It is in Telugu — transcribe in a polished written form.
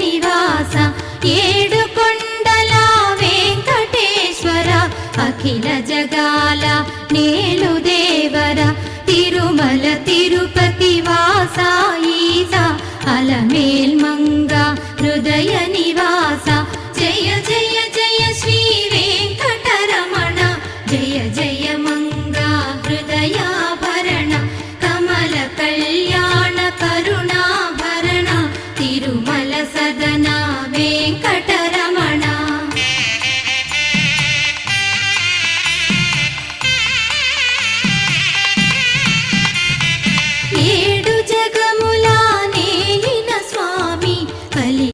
నివాస ఏడుకొండల వెంకటేశ్వర అఖిల జగాల నేలు దేవర తిరుమల తిరుపతి వాస ఈస అలమేల్ మంగ హృదయ నివాస జయ జయ జయ శ్రీ వెంకటరమణ జయ జయ మంగ హృదయాభరణ కమల కళ్యాణ కరుణాభరణ తిరుమల సదన